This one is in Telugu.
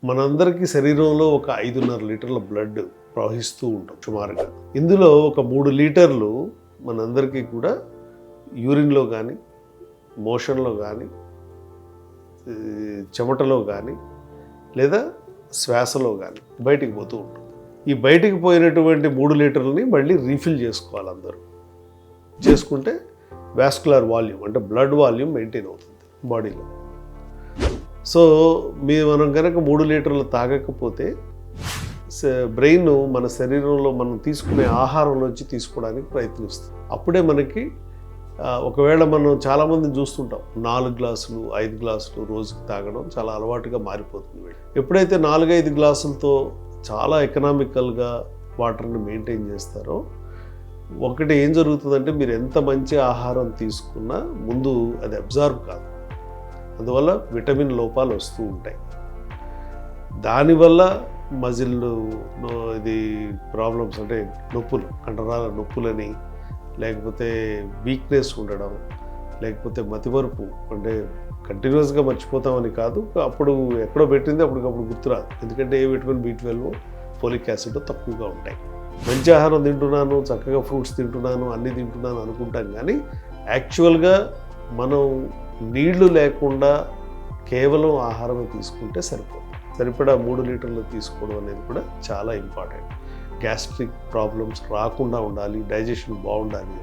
మనందరికీ శరీరంలో ఒక 5.5 లీటర్ల బ్లడ్ ప్రవహిస్తూ ఉంటాం సుమారుగా. ఇందులో ఒక 3 లీటర్లు మనందరికీ కూడా యూరిన్లో కానీ, మోషన్లో కానీ, చెమటలో కానీ, లేదా శ్వాసలో కానీ బయటికి పోతూ ఉంటుంది. ఈ బయటికి పోయినటువంటి 3 లీటర్లని మళ్ళీ రీఫిల్ చేసుకోవాలి అందరూ. చేసుకుంటే వాస్కులర్ వాల్యూమ్ అంటే బ్లడ్ వాల్యూమ్ మెయింటైన్ అవుతుంది బాడీలో. సో మనం కనుక 3 లీటర్లు తాగకపోతే బ్రెయిన్ మన శరీరంలో మనం తీసుకునే ఆహారంలోంచి తీసుకోవడానికి ప్రయత్నిస్తుంది. అప్పుడే మనకి ఒకవేళ మనం చాలామందిని చూస్తుంటాం 4 గ్లాసులు 5 గ్లాసులు రోజుకి తాగడం చాలా అలవాటుగా మారిపోతుంది. ఎప్పుడైతే 4-5 గ్లాసులతో చాలా ఎకనామికల్గా వాటర్ని మెయింటైన్ చేస్తారో ఒకటి ఏం జరుగుతుందంటే మీరు ఎంత మంచి ఆహారం తీసుకున్నా ముందు అది అబ్జార్బ్ కాదు. అందువల్ల విటమిన్ లోపాలు వస్తూ ఉంటాయి. దానివల్ల మజిల్ ఇది ప్రాబ్లమ్స్ అంటే నొప్పులు, కండరాల నొప్పులని, లేకపోతే వీక్నెస్ ఉండడం, లేకపోతే మతిమరుపు అంటే కంటిన్యూస్గా మర్చిపోతామని కాదు, అప్పుడు ఎక్కడో పెట్టింది అప్పటికప్పుడు గుర్తురాదు. ఎందుకంటే ఏ విటమిన్ B12 ఫోలిక్ యాసిడ్ తక్కువగా ఉంటాయి. మంచి ఆహారం తింటున్నాను, చక్కగా ఫ్రూట్స్ తింటున్నాను, అన్నీ తింటున్నాను అనుకుంటాం, కానీ యాక్చువల్గా మనం నీళ్లు లేకుండా కేవలం ఆహారమే తీసుకుంటే సరిపోదు. సరిపడా 3 లీటర్లు తీసుకోవడం అనేది కూడా చాలా ఇంపార్టెంట్. గ్యాస్ట్రిక్ ప్రాబ్లమ్స్ రాకుండా ఉండాలి, డైజెషన్ బాగుండాలి.